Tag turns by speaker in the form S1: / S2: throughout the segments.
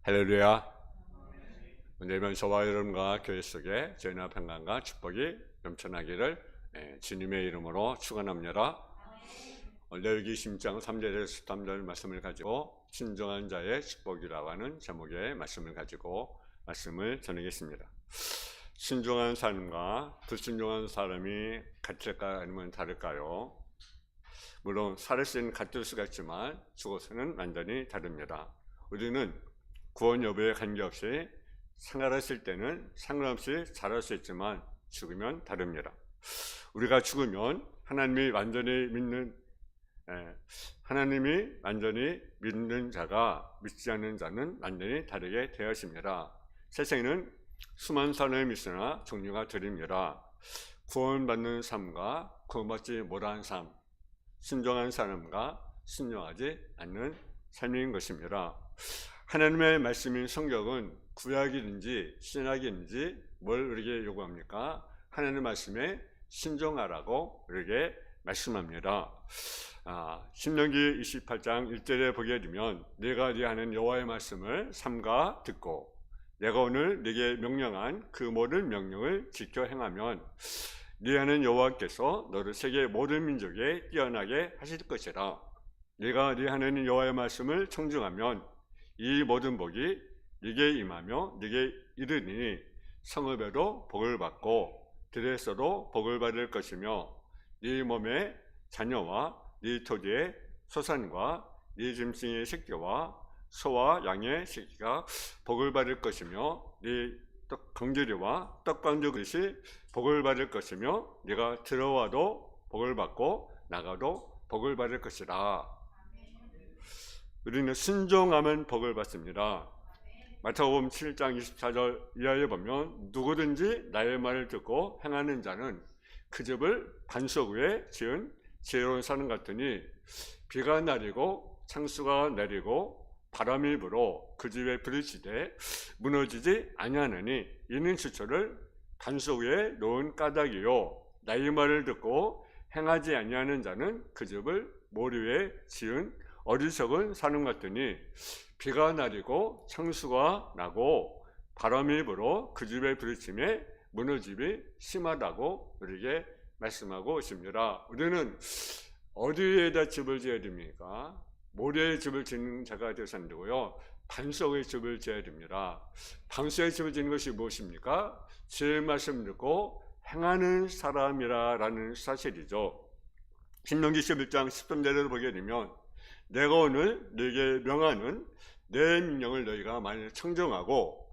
S1: 할렐루야. 오늘은 저와 여러분과 교회 속에 저희나 평강과 축복이 넘쳐나기를 주님의 이름으로 축원합니다. 레위기 10장 3절에서 13절 말씀을 가지고 신중한 자의 축복이라고 하는 제목의 말씀을 가지고 말씀을 전하겠습니다. 신중한 사람과 불신중한 사람이 같을까 아니면 다를까요? 물론 살아서는 같을 수가 있지만 죽어서는 완전히 다릅니다. 우리는 구원 여부에 관계없이 생활했을 때는 상관없이 잘할 수 있지만 죽으면 다릅니다. 우리가 죽으면 하나님이 완전히 믿는 자가 믿지 않는 자는 완전히 다르게 되었습니다. 세상에는 수많은 사람이 있으나 종류가 다릅니다. 구원받는 삶과 구원받지 못한 삶, 순종한 사람과 순종하지 않는 삶인 것입니다. 하나님의 말씀인 성경은 구약이든지 신약이든지 뭘 우리에게 요구합니까? 하나님의 말씀에 순종하라고 우리에게 말씀합니다. 신명기 28장 1절에 보게 되면 내가 네 하는 여호와의 말씀을 삼가 듣고 내가 오늘 네게 명령한 그 모든 명령을 지켜 행하면 네 하는 여호와께서 너를 세계 모든 민족에 뛰어나게 하실 것이라. 네가 네 하는 여호와의 말씀을 청중하면 이 모든 복이 네게 임하며 네게 이르니 성읍에도 복을 받고 들에서도 복을 받을 것이며 네 몸의 자녀와 네 토지의 소산과 네 짐승의 새끼와 소와 양의 새끼가 복을 받을 것이며 네 강주리와 떡강주 그릇이 복을 받을 것이며 네가 들어와도 복을 받고 나가도 복을 받을 것이라. 우리는 순종하면 복을 받습니다. 마태복음 7장 24절 이하에 보면 누구든지 나의 말을 듣고 행하는 자는 그 집을 반석 위에 지은 지혜로운 사람 같으니 비가 내리고 창수가 내리고 바람이 불어 그 집에 부딪히되 무너지지 아니하느니 이는 시초를 반석 위에 놓은 까닭이요 나의 말을 듣고 행하지 아니하는 자는 그 집을 모리 위에 지은 어리석은 사람 같으니 비가 내리고 창수가 나고 바람이 불어 그 집에 부딪힘에 무너짐이 심하다고 우리에게 말씀하고 있습니다. 우리는 어디에다 집을 지어야 됩니까? 모래의 집을 짓는 자가 되어서 안 되고요, 반석의 집을 지어야 됩니다. 반석의 집을 짓는 것이 무엇입니까? 제 말씀 듣고 행하는 사람이라는 사실이죠. 신명기 11장 13절을 보게 되면 내가 오늘 너에게 명하는 내 명령을 너희가 만일 청정하고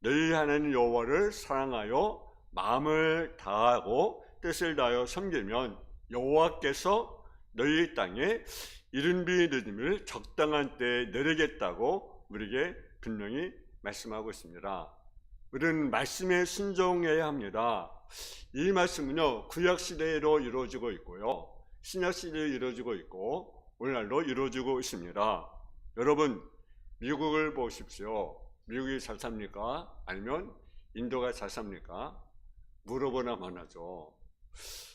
S1: 너희 하나님 여호와를 사랑하여 마음을 다하고 뜻을 다하여 섬기면 여호와께서 너희 땅에 이른 비 늦음을 적당한 때에 내리겠다고 우리에게 분명히 말씀하고 있습니다. 우리는 말씀에 순종해야 합니다. 이 말씀은요, 구약시대로 이루어지고 있고요, 신약시대에 이루어지고 있고 오늘날도 이루어지고 있습니다. 여러분, 미국을 보십시오. 미국이 잘 삽니까? 아니면 인도가 잘 삽니까? 물어보나 마나죠.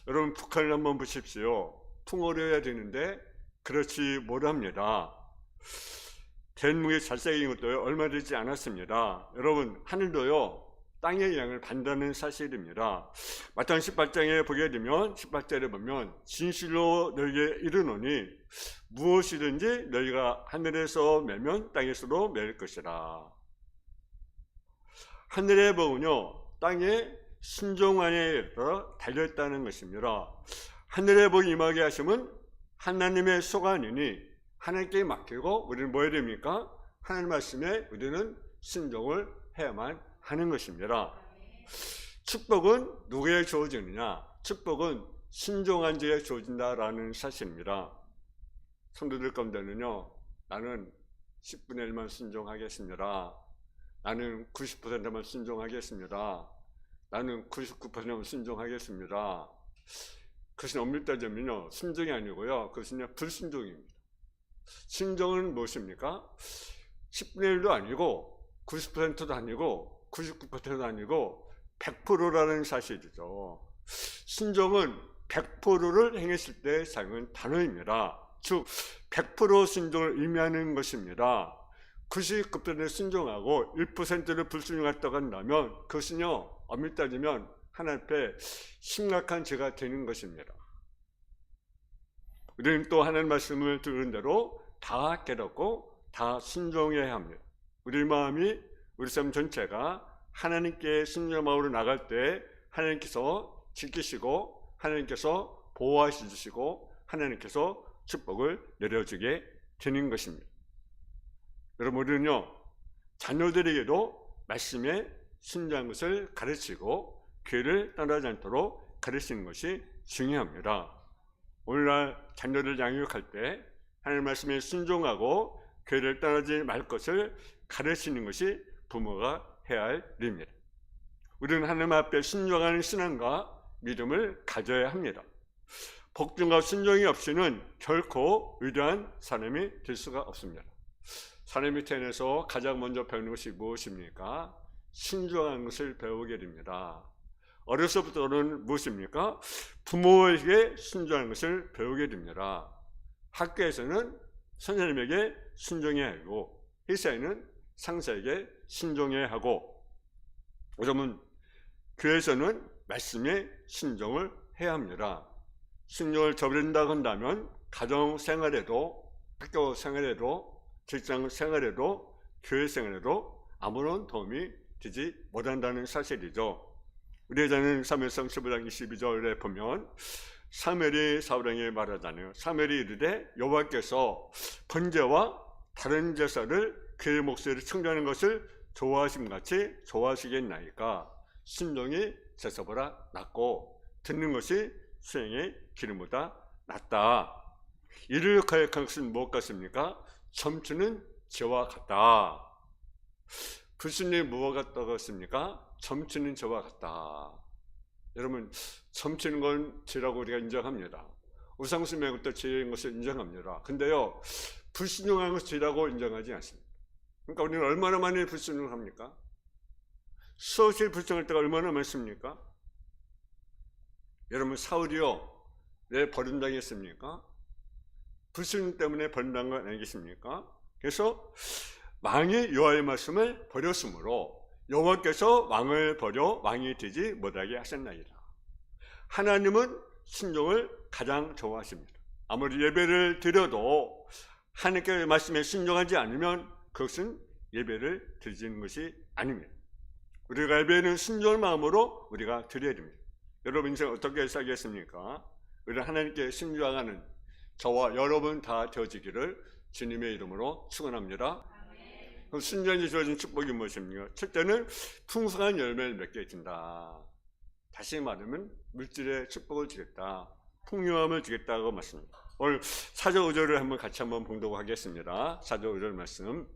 S1: 여러분, 북한을 한번 보십시오. 풍어려야 되는데 그렇지 못합니다. 대한민국이 잘생긴 것도 얼마 되지 않았습니다. 여러분, 하늘도요 땅의 양을 반다는 사실입니다. 마태복음 18장에 보게 되면 18절에 보면 진실로 너희에게 이르노니 무엇이든지 너희가 하늘에서 매면 땅에서도 매일 것이라. 하늘의 복은요 땅에 순종안에 달려있다는 것입니다. 하늘의 복이 임하게 하시면 하나님의 소관이니 하나님께 맡기고 우리는 뭐 해야 됩니까? 하나님 말씀에 우리는 순종을 해야만 하는 것입니다. 축복은 누구에게 주어지느냐? 축복은 순종한 자에게 주어진다라는 사실입니다. 성도들 가운데는요, 나는 10분의 1만 순종하겠습니다. 나는 90%만 순종하겠습니다. 나는 99%만 순종하겠습니다. 그것은 엄밀히 따지면요, 순종이 아니고요, 그것은 불순종입니다. 순종은 무엇입니까? 10분의 1도 아니고 90%도 아니고 99%도 아니고 100%라는 사실이죠. 순종은 100%를 행했을 때 사용한 단어입니다. 즉 100% 순종을 의미하는 것입니다. 99%를 순종하고 1%를 불순종했다고 한다면 그것은요, 엄밀히 따지면 하나님 앞에 심각한 죄가 되는 것입니다. 우리는 또 하나님 말씀을 들은 대로 다 깨닫고 다 순종해야 합니다. 우리 마음이, 우리 삶 전체가 하나님께 순종의 마음으로 나갈 때 하나님께서 지키시고 하나님께서 보호하시고 하나님께서 축복을 내려주게 되는 것입니다. 여러분, 우리는요, 자녀들에게도 말씀에 순종한 것을 가르치고 교회를 떠나지 않도록 가르치는 것이 중요합니다. 오늘날 자녀를 양육할 때 하나님 말씀에 순종하고 교회를 떠나지 말 것을 가르치는 것이 부모가 해야 할 일입니다. 우리는 하나님 앞에 순종하는 신앙과 믿음을 가져야 합니다. 복종과 순종이 없이는 결코 위대한 사람이 될 수가 없습니다. 사람의 태어나서 가장 먼저 배우는 것이 무엇입니까? 순종하는 것을 배우게 됩니다. 어려서부터는 무엇입니까? 부모에게 순종하는 것을 배우게 됩니다. 학교에서는 선생님에게 순종해야 하고 회사에는 상사에게 순종해야 하고, 여러분, 교회에서는 말씀에 순종을 해야 합니다. 순종을 저버린다고 한다면 가정 생활에도, 학교 생활에도, 직장 생활에도, 교회 생활에도 아무런 도움이 되지 못한다는 사실이죠. 우리 예전에 사무엘상 15장 22절에 보면 사무엘이 사울에게 말하잖아요. 사무엘이 이르되 여호와께서 번제와 다른 제사를 그의 목소리를 청정하는 것을 좋아하심같이 좋아하시겠나이까. 순종이 제사보다 낫고 듣는 것이 수행의 기름보다 낫다. 이를 가역한 것은 무엇 같습니까? 점치는 죄와 같다. 불순종이 무엇 같다고 했습니까? 점치는 죄와 같다. 여러분, 점치는 건 죄라고 우리가 인정합니다. 우상숭배한 것도 죄인 것을 인정합니다. 근데요, 불순종하는 것은 죄라고 인정하지 않습니다. 그러니까 우리는 얼마나 많이 불순종을 합니까? 수없이 불순종할 때가 얼마나 많습니까? 여러분, 사울이요, 왜 버림당했습니까? 불순종 때문에 버림당한 건 아니겠습니까? 그래서 왕이 여호와의 말씀을 버렸으므로 여호와께서 왕을 버려 왕이 되지 못하게 하셨나이다. 하나님은 순종을 가장 좋아하십니다. 아무리 예배를 드려도 하나님의 말씀에 순종하지 않으면 그것은 예배를 드리는 것이 아닙니다. 우리가 예배는 순종의 마음으로 우리가 드려야 됩니다. 여러분 인생 어떻게 살겠습니까? 우리는 하나님께 순종하는 저와 여러분 다 되어지기를 주님의 이름으로 축원합니다. 그럼 순종이 주어진 축복이 무엇입니까? 첫째는 풍성한 열매를 맺게 된다. 다시 말하면 물질의 축복을 주겠다, 풍요함을 주겠다고 말씀합니다. 오늘 4절 5절을 한번 같이 한번 봉독하겠습니다. 4절 5절 말씀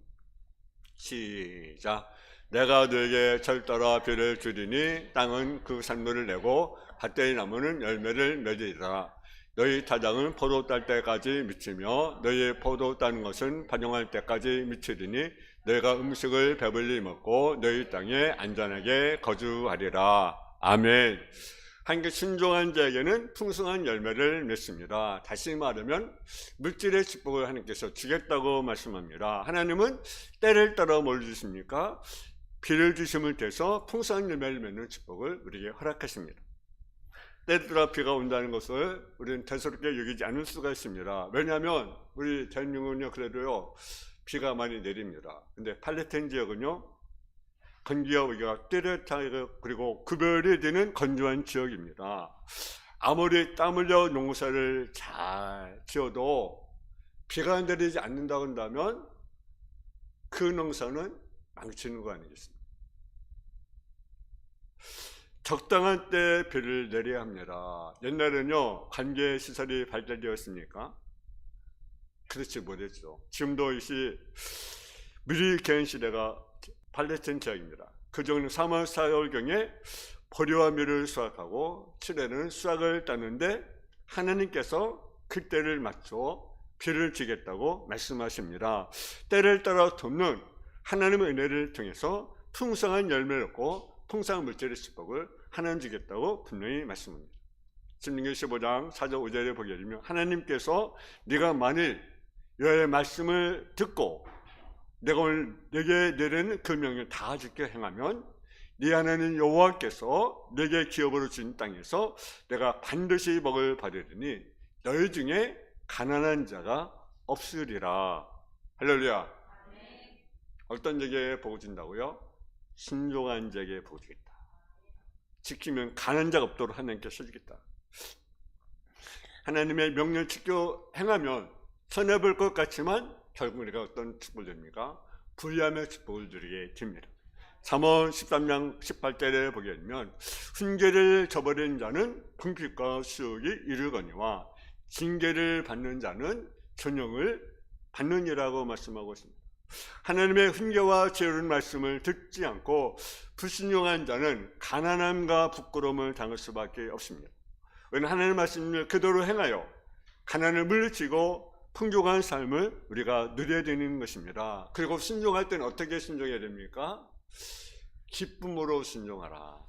S1: 시작. 내가 너에게 절더러 비를 주리니 땅은 그 산물을 내고 밭의 나무는 열매를 맺으리라. 너희 타작은 포도 딸 때까지 미치며 너희의 포도 따는 것은 반영할 때까지 미치리니 너희가 음식을 배불리 먹고 너희 땅에 안전하게 거주하리라. 아멘. 하나님께 순종한 자에게는 풍성한 열매를 맺습니다. 다시 말하면 물질의 축복을 하나님께서 주겠다고 말씀합니다. 하나님은 때를 따라 뭘 주십니까? 비를 주심을 대해서 풍성한 열매를 맺는 축복을 우리에게 허락하십니다. 때를 따라 비가 온다는 것을 우리는 대수롭게 여기지 않을 수가 있습니다. 왜냐하면 우리 대한민국은요, 그래도요 비가 많이 내립니다. 근데 팔레스타인 지역은요, 건기와 우기가 뚜렷하게 그리고 구별이 되는 건조한 지역입니다. 아무리 땀 흘려 농사를 잘 지어도 비가 내리지 않는다고 한다면 그 농사는 망치는 거 아니겠습니까? 적당한 때에 비를 내려야 합니다. 옛날에는요, 관계 시설이 발달되었습니까? 그렇지 못했죠. 지금도 이시 미리 개헌 시대가 팔레스타인 지역입니다. 그중은 3월 4월경에 보리와 밀을 수확하고 7월에는 수확을 따는데 하나님께서 그때를 맞춰 비를 주겠다고 말씀하십니다. 때를 따라 돕는 하나님의 은혜를 통해서 풍성한 열매를 얻고 풍성한 물질의 축복을 하나님 주겠다고 분명히 말씀합니다. 신명기 15장 4절 5절에 보게 되면 하나님께서 네가 만일 여호와의 말씀을 듣고 내가 오늘 내게 내리는 그 명령을 다 지켜 행하면 네 하나님 여호와께서 내게 기업으로 준 땅에서 내가 반드시 복을 받으리니 너희 중에 가난한 자가 없으리라. 할렐루야. 어떤 자에게 복을 준다고요? 신중한 자에게 복을 주겠다. 지키면 가난한 자가 없도록 하나님께서 주겠다. 하나님의 명령을 지켜 행하면 손해볼 것 같지만 결국 우리가 어떤 축복을 됩니까? 부유함의 축복을 누리게 됩니다. 잠언 13장 18절에 보게 되면 훈계를 저버리는 자는 궁핍과 수욕이 이르거니와 징계를 받는 자는 존영을 받느니라고 말씀하고 있습니다. 하나님의 훈계와 지혜로운 말씀을 듣지 않고 불순종한 자는 가난함과 부끄러움을 당할 수밖에 없습니다. 왜냐하면 하나님의 말씀을 그대로 행하여 가난을 물리치고 풍족한 삶을 우리가 누려야 되는 것입니다. 그리고 순종할 때는 어떻게 순종해야 됩니까? 기쁨으로 순종하라.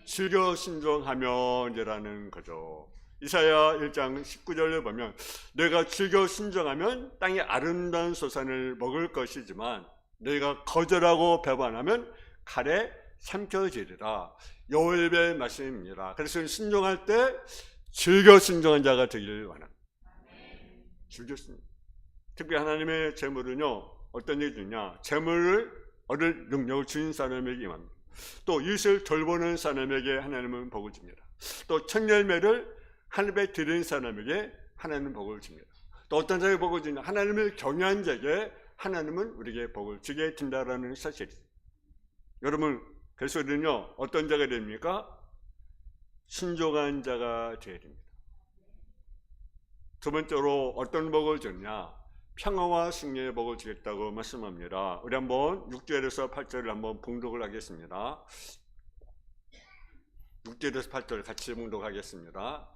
S1: 즐겨 순종하면 이라는 거죠. 이사야 1장 19절을 보면 내가 즐겨 순종하면 땅의 아름다운 소산을 먹을 것이지만 내가 거절하고 배반하면 칼에 삼켜지리라. 여호와의 말씀입니다. 그래서 순종할 때 즐겨 순종한 자가 되기를 원합니다. 즐겨 순종. 특히 하나님의 재물은요 어떤 얘기 주냐? 재물을 얻을 능력을 주신 사람에게 임합니다. 또 이웃을 돌보는 사람에게 하나님은 복을 줍니다. 또 천열매를 하늘에 드리는 사람에게 하나님은 복을 줍니다. 또 어떤 자에게 복을 주냐? 하나님을 경외한 자에게 하나님은 우리에게 복을 주게 된다라는 사실이죠. 여러분 그래서 우리는요 어떤 자가 됩니까? 순종한 자가 되어야 됩니다. 두 번째로 어떤 복을 줬냐? 평화와 승리의 복을 주겠다고 말씀합니다. 우리 한번 6절에서 8절을 한번 봉독을 하겠습니다. 6절에서 8절 같이 봉독하겠습니다.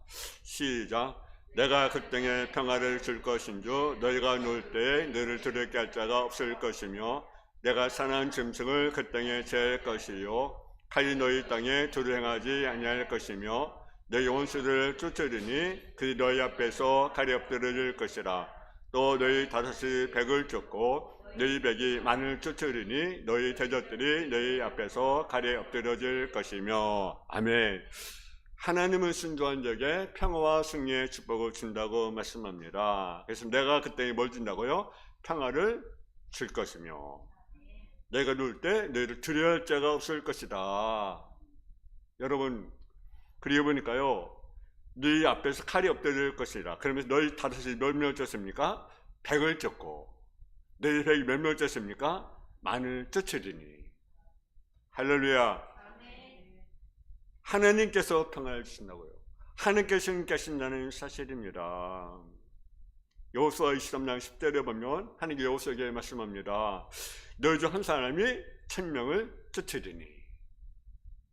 S1: 시작. 내가 그 땅에 평화를 줄 것인즉 너희가 놀 때에 너희를 두렵게 할 자가 없을 것이며 내가 사나운 짐승을 그 땅에 제할 것이요 칼이 너희 땅에 두루 행하지 아니할 것이며 너희 원수들을 쫓으리니 그들이 너희 앞에서 칼이 엎드러질 것이라. 또 너희 다섯이 백을 쫓고 너희 백이 만을 쫓으리니 너희 대적들이 너희 앞에서 칼에 엎드러질 것이며. 아멘. 하나님은 순종한 자에게 평화와 승리의 축복을 준다고 말씀합니다. 그래서 내가 그때 뭘 준다고요? 평화를 줄 것이며 내가 누울 때 너희를 두려워할 자가 없을 것이다. 여러분 그리고 보니까요 너희 앞에서 칼이 엎드릴 것이라. 그러면서 너희 다섯이 몇 명을 쫓습니까? 백을 쫓고 너희 백이 몇 명을 쫓습니까? 만을 쫓으리니. 할렐루야. 하나님께서 평화를 주신다고요. 하나님께서 계신다는 사실입니다. 여호수아 23장 10절에 보면 하나님께 여호수아에게 말씀합니다. 너희 중 한 사람이 1000명을 쫓으리니.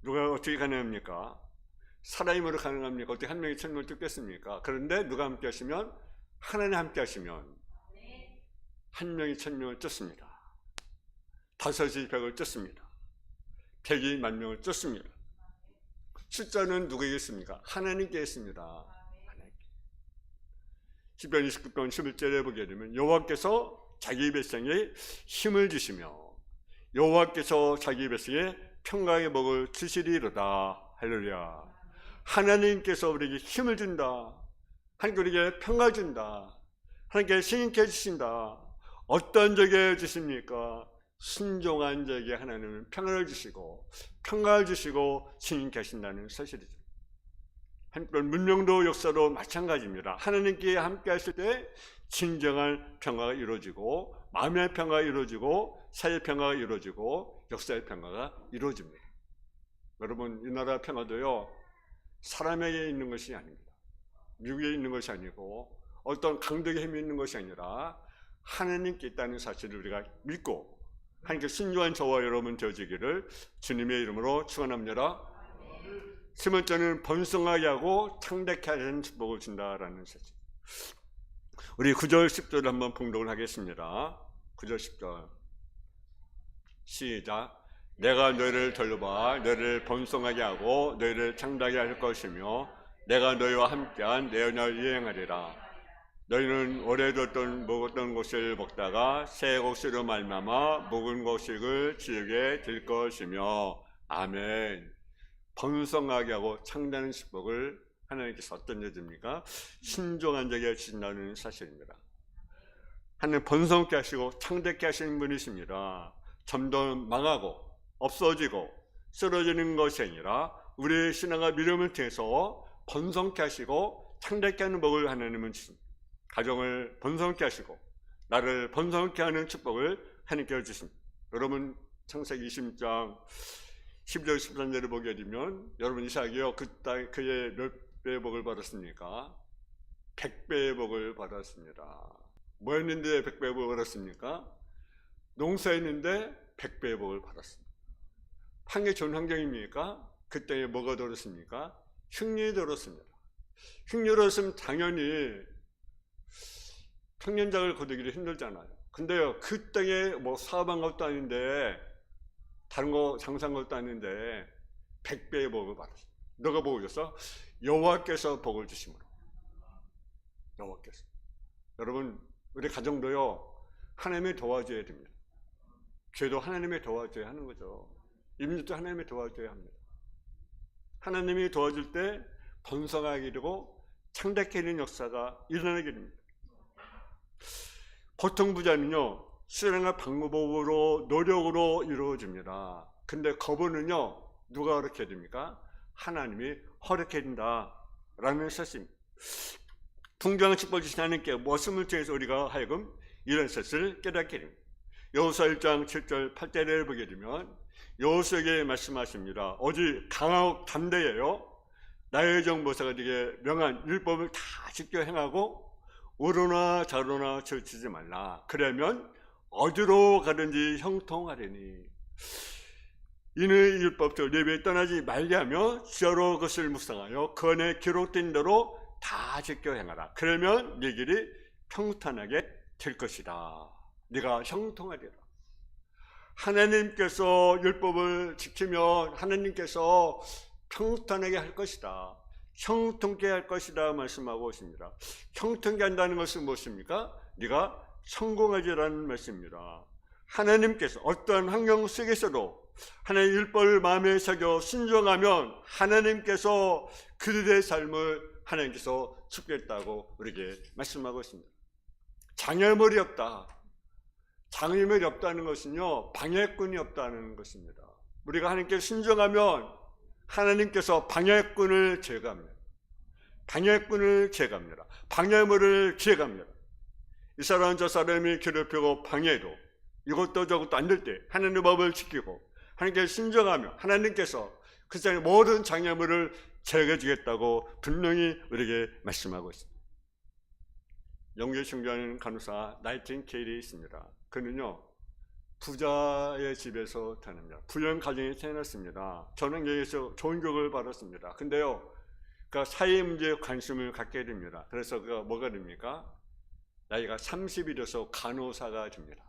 S1: 누가 어떻게 가능합니까? 사람으로 가능합니까? 어떻게 한 명이 1000명을 쫓겠습니까? 그런데 누가 함께 하시면 하나님 함께 하시면 한 명이 1000명을 쫓습니다. 다섯이 100을 쫓습니다. 100이 10,000명을 쫓습니다. 숫자는 누구에게 있습니까? 하나님께 있습니다. 시편 29편 11절에 보게 되면 여호와께서 자기 백성에 힘을 주시며 여호와께서 자기 백성에 평강의 복을 주시리로다. 할렐루야. 하나님께서 우리에게 힘을 준다. 하나님께 우리에게 평화 준다. 하나님께 신임케 해주신다. 어떤 자에게 주십니까? 순종한 자에게 하나님은 평화를 주시고 평화를 주시고 신임케 하신다는 사실이죠. 한편 문명도 역사도 마찬가지입니다. 하나님께 함께 하실 때 진정한 평화가 이루어지고 마음의 평화가 이루어지고 사회의 평화가 이루어지고 역사의 평화가 이루어집니다. 여러분 이 나라 평화도요 사람에게 있는 것이 아닙니다. 미국에 있는 것이 아니고 어떤 강덕의 힘이 있는 것이 아니라 하나님께 있다는 사실을 우리가 믿고 하나님께 순종한 저와 여러분 되어지기를 주님의 이름으로 축원합니다. 세 번째는 번성하게 하고 창대케 하는 축복을 준다라는 사실. 우리 9절 10절을 한번 봉독을 하겠습니다. 9절 10절 시작. 내가 너희를 돌봐 너희를 번성하게 하고 너희를 창대하게 할 것이며 내가 너희와 함께한 내 언약을 이행하리라. 너희는 오래 뒀던 먹었던 곡식을 먹다가 새 곡식으로 말미암아 묵은 곡식을 지우게 될 것이며 아멘. 번성하게 하고 창대하는 축복을 하나님께서 어떤 여주입니까? 신중한 자에게 주신다는 사실입니다. 하나님 번성케 하시고 창대케 하시는 분이십니다. 점점 망하고 없어지고 쓰러지는 것이 아니라 우리의 신앙과 믿음을 통해서 번성케 하시고 창대케 하는 복을 하나님은 주십니다. 가정을 번성케 하시고 나를 번성케 하는 축복을 하나님께 주십니다. 여러분 창세기 20장 12절 13절을 보게 되면 여러분 이삭이요 그의 몇 배의 복을 받았습니까? 100배의 복을 받았습니다. 뭐 했는데 100배의 복을 받았습니까? 농사했는데 100배의 복을 받았습니다. 환경이 좋은 환경입니까? 그때 뭐가 들었습니까? 흉년이 들었습니다. 흉년이 들었으면 당연히 평년작을 거두기도 힘들잖아요. 근데요, 그 땅에 뭐 사업한 것도 아닌데 다른 거 장사한 것도 아닌데 100배의 복을 받았어요. 누가 복을 줬어? 여호와께서 복을 주심으로. 여호와께서. 여러분 우리 가정도요 하나님이 도와줘야 됩니다. 교회도 하나님이 도와줘야 하는 거죠. 임직도 하나님이 도와줘야 합니다. 하나님이 도와줄 때 번성하게 되고 창대케 되는 역사가 일어나게 됩니다. 보통 부자는요 수련과 방법으로 노력으로 이루어집니다. 근데 거부는요 누가 허락해야 됩니까? 하나님이 허락해야 된다라는 사실입니다. 풍성한 축복을 주신 하나님께 말씀을 통해서 우리가 하여금 이런 사실을 깨닫게 됩니다. 여호수아 1장 7절 8절을 보게 되면 여호수아에게 말씀하십니다. 오직 강하고 담대해요 나의 정보사가 되게 명한 율법을 다 지켜 행하고 오로나 좌로나 절치지 말라. 그러면 어디로 가든지 형통하리니 이는 율법적 예배에 떠나지 말게 하며 주야로 그것을 묵상하여 그 안에 기록된 대로 다 지켜 행하라. 그러면 네 길이 평탄하게 될 것이다. 네가 형통하리라. 하나님께서 율법을 지키면 하나님께서 평탄하게 할 것이다. 형통케 할 것이다 말씀하고 있습니다. 형통케 한다는 것은 무엇입니까? 네가 성공하지라는 말씀입니다. 하나님께서 어떠한 환경 속에서도 하나님의 율법을 마음에 새겨 순종하면 하나님께서 그들의 삶을 하나님께서 축복했다고 우리에게 말씀하고 있습니다. 장애물이 없다. 장애물이 없다는 것은요 방해꾼이 없다는 것입니다. 우리가 하나님께 순종하면 하나님께서 방해꾼을 제거합니다. 방해꾼을 제거합니다. 방해물을 제거합니다. 이 사람 저 사람이 괴롭히고 방해도 이것도 저것도 안 될 때 하나님의 법을 지키고 하나님께 순종하며 하나님께서 그 사람의 모든 장애물을 제거해 주겠다고 분명히 우리에게 말씀하고 있습니다. 영국에 존경하는 간호사 나이팅게일이 있습니다. 그는요 부자의 집에서 태어납니다. 부유한 가정에 태어났습니다. 전환경에서 좋은 교육을 받았습니다. 근데요 그러니까 사회 문제에 관심을 갖게 됩니다. 그래서 그가 뭐가 됩니까? 나이가 30이 돼서 간호사가 됩니다.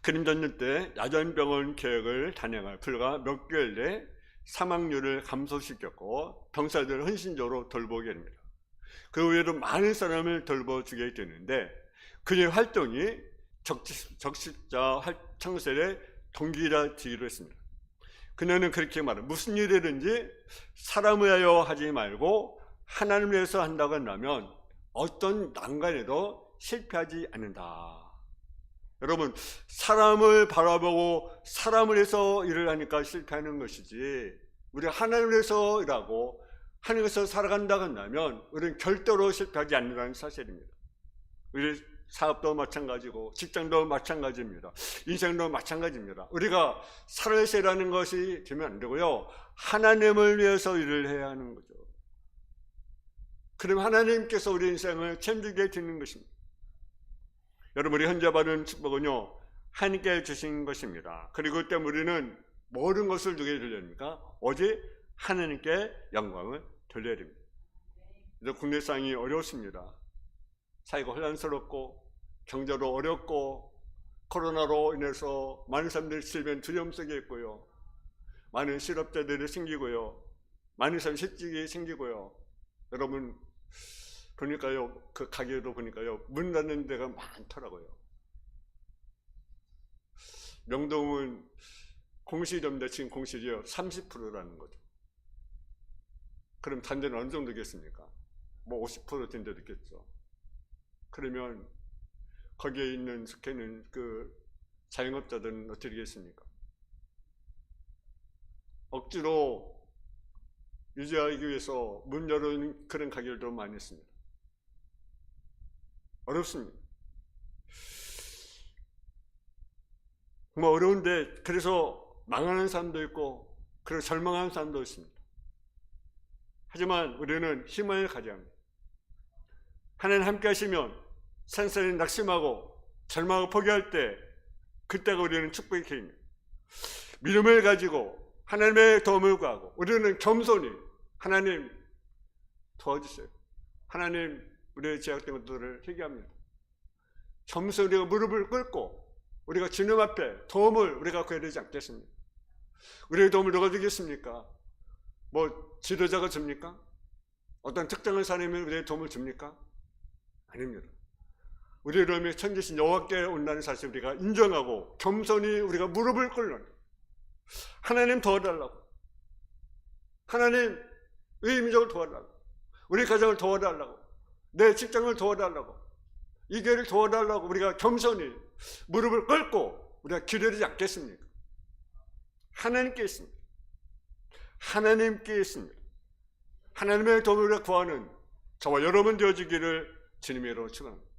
S1: 그림전년 때 야전병원 개혁을 단행할 불과 몇 개월 내에 사망률을 감소시켰고 병사들을 헌신적으로 돌보게 됩니다. 그 외에도 많은 사람을 돌보주게 되는데 그의 활동이 적십자 창설의 동기라 되기로 했습니다. 그녀는 그렇게 말합니다. 무슨 일이든지 사람을 위하여 하지 말고 하나님을 위해서 한다고 한다면 어떤 난관에도 실패하지 않는다. 여러분 사람을 바라보고 사람을 위해서 일을 하니까 실패하는 것이지 우리가 하나님을 위해서 일하고 하나님께서 살아간다고 한다면 우리는 절대로 실패하지 않는다는 사실입니다. 우리 사업도 마찬가지고 직장도 마찬가지입니다. 인생도 마찬가지입니다. 우리가 살아서 일하는 것이 되면 안 되고요 하나님을 위해서 일을 해야 하는 거죠. 그럼 하나님께서 우리 인생을 책임지게 되는 것입니다. 여러분 우리 현재 받은 축복은요 하나님께 주신 것입니다. 그리고 그때 우리는 모든 것을 누구에게 돌려야 됩니까? 오직 하나님께 영광을 돌려야 됩니다. 국내 상황이 어렵습니다. 사회가 혼란스럽고 경제로 어렵고 코로나로 인해서 많은 사람들이 질병 두려움 속에 있고요 많은 실업자들이 생기고요 많은 사람이 실직이 생기고요 여러분 보니까요, 그 가게도 보니까요, 문 닫는 데가 많더라고요. 명동은 공실입니다. 지금 공실이요 30%라는 거죠. 그럼 단대는 어느 정도 겠습니까? 뭐 50% 된 데도 있겠죠. 그러면 거기에 있는 속해는 그 자영업자들은 어떻게 되겠습니까? 억지로 유지하기 위해서 문 열은 그런 가게들도 많이 있습니다. 어렵습니다. 뭐 어려운데 그래서 망하는 사람도 있고 그리고 절망하는 사람도 있습니다. 하지만 우리는 희망을 가져야 합니다. 하나님 함께 하시면 산산이 낙심하고 절망하고 포기할 때 그때가 우리는 축복의 기회입니다. 믿음을 가지고 하나님의 도움을 구하고 우리는 겸손히 하나님 도와주세요. 하나님 우리의 제약된 것들을 회개합니다. 겸손히 우리가 무릎을 꿇고 우리가 주님 앞에 도움을 우리가 구해야 되지 않겠습니까? 우리의 도움을 누가 주겠습니까? 뭐 지도자가 줍니까? 어떤 특정한 사람이 우리의 도움을 줍니까? 아닙니다. 우리의 도움이 천지신 여호와께 온다는 사실 우리가 인정하고 겸손히 우리가 무릎을 꿇는 하나님 도와달라고, 하나님 의민족을 도와달라고, 우리 가정을 도와달라고, 내 직장을 도와달라고, 이 교회를 도와달라고 우리가 겸손히 무릎을 꿇고 우리가 기도하지 않겠습니까? 하나님께 있습니다. 하나님께 있습니다. 하나님의 도움을 우리가 구하는 저와 여러분 되어주기를 주님의 이름으로 축원합니다.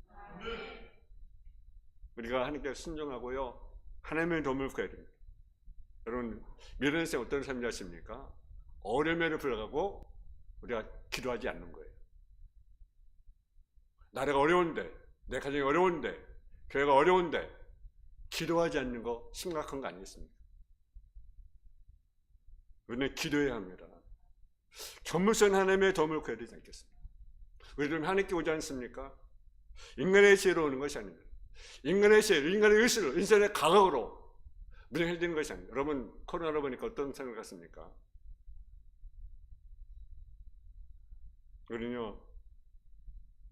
S1: 우리가 하나님께 순종하고요, 하나님의 도움을 구해야 됩니다. 여러분 믿는 인생 어떤 삶이 하십니까? 어려움에도 불구하고 우리가 기도하지 않는 거예요. 나라가 어려운데, 내 가정이 어려운데, 교회가 어려운데 기도하지 않는 거 심각한 거 아니겠습니까? 우리는 기도해야 합니다. 겸손 하나님의 도움을 구해야 되지 않겠습니까? 우리는 하나님께 오지 않습니까? 인간의 지혜로 오는 것이 아닙니다. 인간의 지혜, 인간의 의식으로, 인생의 감각으로 무장해야 되는 것이 아닙니다. 여러분 코로나로 보니까 어떤 생각을 갖습니까? 우리는요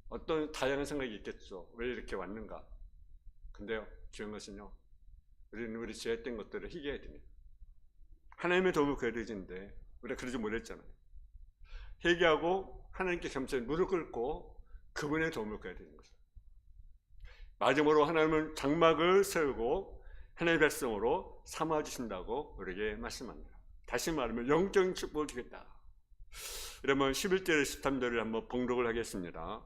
S1: 어떤 다양한 생각이 있겠죠. 왜 이렇게 왔는가? 근데요 중요한 것은요 우리는 우리 지혜된 것들을 희귀해야 됩니다. 하나님의 도움을 구해야 되는데 우리가 그러지 못했잖아요. 회개하고 하나님께 겸손히 무릎 꿇고 그분의 도움을 구해야 되는 거죠. 마지막으로 하나님은 장막을 세우고 하나님의 백성으로 삼아주신다고 우리에게 말씀합니다. 다시 말하면 영적인 축복을 주겠다. 그러면 11절 13절을 한번 봉독을 하겠습니다.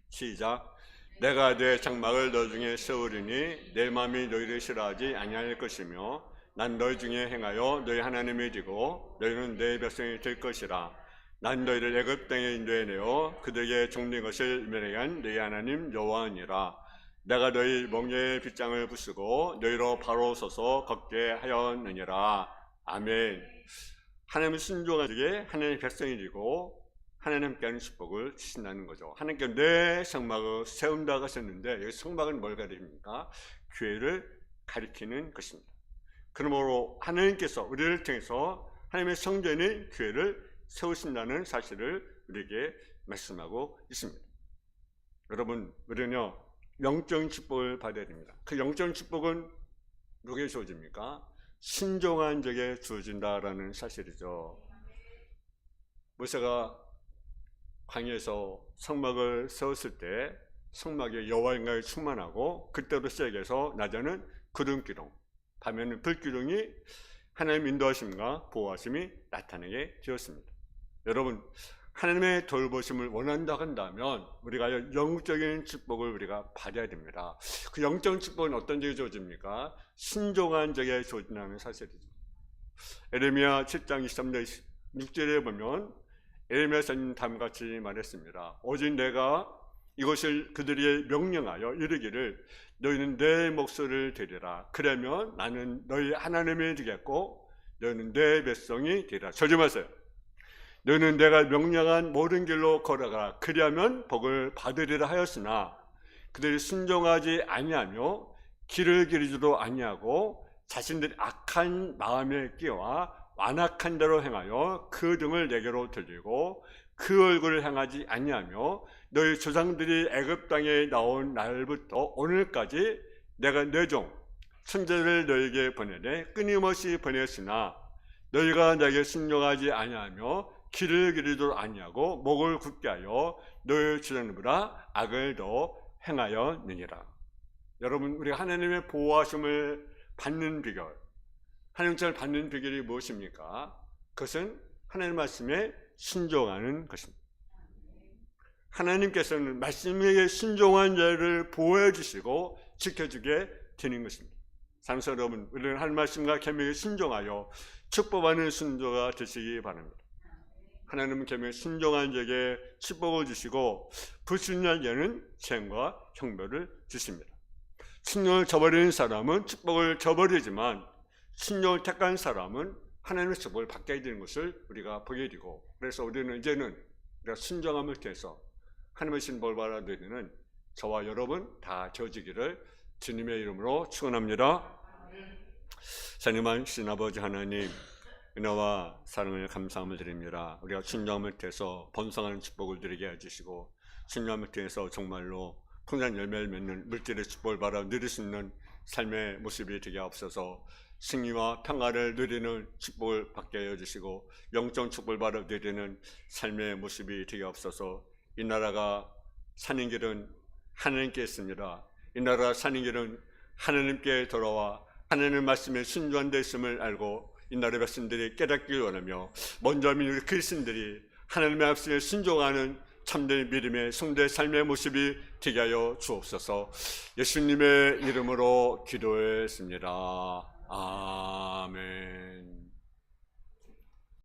S1: 시작. 내가 내 장막을 너 중에 세우리니 내 마음이 너희를 싫어하지 아니할 것이며 난 너희 중에 행하여 너희 하나님이 되고 너희는 내 백성이 될 것이라. 난 너희를 애굽 땅에 인도해내어 그들에게 종된 것을 멸하게 한 너희 하나님 여호와니라. 내가 너희 멍에의 빗장을 부수고 너희로 바로 서서 걷게 하였느니라. 아멘. 하나님은 순종하게 하나님의 백성이 되고 하나님 함께하는 축복을 주신다는 거죠. 하나님께 내 장막을 세운다고 하셨는데 여기 성막은 뭘 가리킵니까? 교회를 가리키는 것입니다. 그러므로 하나님께서 우리를 통해서 하나님의 성전인 교회를 세우신다는 사실을 우리에게 말씀하고 있습니다. 여러분 우리는요 영적인 축복을 받아야 됩니다. 그 영적인 축복은 누구에게 주어집니까? 신종한 자에게 주어진다라는 사실이죠. 모세가 광야에서 성막을 세웠을 때 성막에 여호와의 영광이 충만하고 그때로 시작해서 낮에는 구름기둥, 밤에는 불기둥이 하나님의 인도하심과 보호하심이 나타나게 되었습니다. 여러분 하나님의 돌보심을 원한다고 한다면 우리가 영적인 축복을 우리가 받아야 됩니다. 그 영적인 축복은 어떤 적에 주어집니까? 신종한 적에 주어진다는 사실이죠. 에레미야 7장 23절 6절에 보면 에레미야 선지자는 다음같이 말했습니다. 오직 내가 이것을 그들에게 명령하여 이르기를 너희는 내 목소리를 들으라. 그러면 나는 너희 하나님이 되겠고 너희는 내 백성이 되리라. 조심하세요. 너희는 내가 명령한 모든 길로 걸어가라. 그리하면 복을 받으리라 하였으나 그들이 순종하지 아니하며 길을 기르지도 아니하고 자신들이 악한 마음에 끼와 완악한 대로 행하여 그 등을 내게로 들리고 그 얼굴을 향하지 아니하며 너희 조상들이 애굽 땅에 나온 날부터 오늘까지 내가 내 종 선지자를 너희에게 보내되 끊임없이 보냈으나 너희가 내게 순종하지 아니하며 길을 기르도 아니하고 목을 굳게 하여 너희 조상들보다 악을 더 행하였느니라. 여러분, 우리가 하나님의 보호하심을 받는 비결, 하나님을 받는 비결이 무엇입니까? 그것은 하나님 말씀에 순종하는 것입니다. 하나님께서는 말씀에 순종한 자를 보호해 주시고 지켜주게 되는 것입니다. 사랑하는 여러분, 우리는 하나님 말씀과 계명에 순종하여 축복받는 순종가 되시기 바랍니다. 하나님은 계명에 순종한 자에게 축복을 주시고 불순종한 자는 책임과 형벌을 주십니다. 순종을 저버리는 사람은 축복을 저버리지만 순종을 택한 사람은 하나님의 축복을 받게 되는 것을 우리가 보게 되고, 그래서 우리는 이제는 우리가 순종함을 통해서 하나님의 신복을 받아들이는 저와 여러분 다 되어지기를 주님의 이름으로 축원합니다. 자녀만 아버지 하나님, 은혜와 사랑을 감사함을 드립니다. 우리가 순종함을 통해서 번성하는 축복을 드리게 해주시고, 순종함을 통해서 정말로 풍성한 열매를 맺는 물질의 축복을 받아 누릴 수 있는 삶의 모습이 되게 하옵소서. 승리와 평화를 누리는 축복을 받게 해주시고 영적 축복을 받아 누리는 삶의 모습이 되게 하옵소서. 이 나라가 사는 길은 하나님께 있습니다. 이 나라가 사는 길은 하나님께 돌아와 하나님의 말씀에 순종한 데 있음을 알고 이 나라의 백성들이 깨닫기를 원하며 먼저 우리 그리스도인들이 하나님의 말씀에 순종하는 참된 믿음의 성도의 삶의 모습이 되게 하여 주옵소서. 예수님의 이름으로 기도했습니다. 아멘.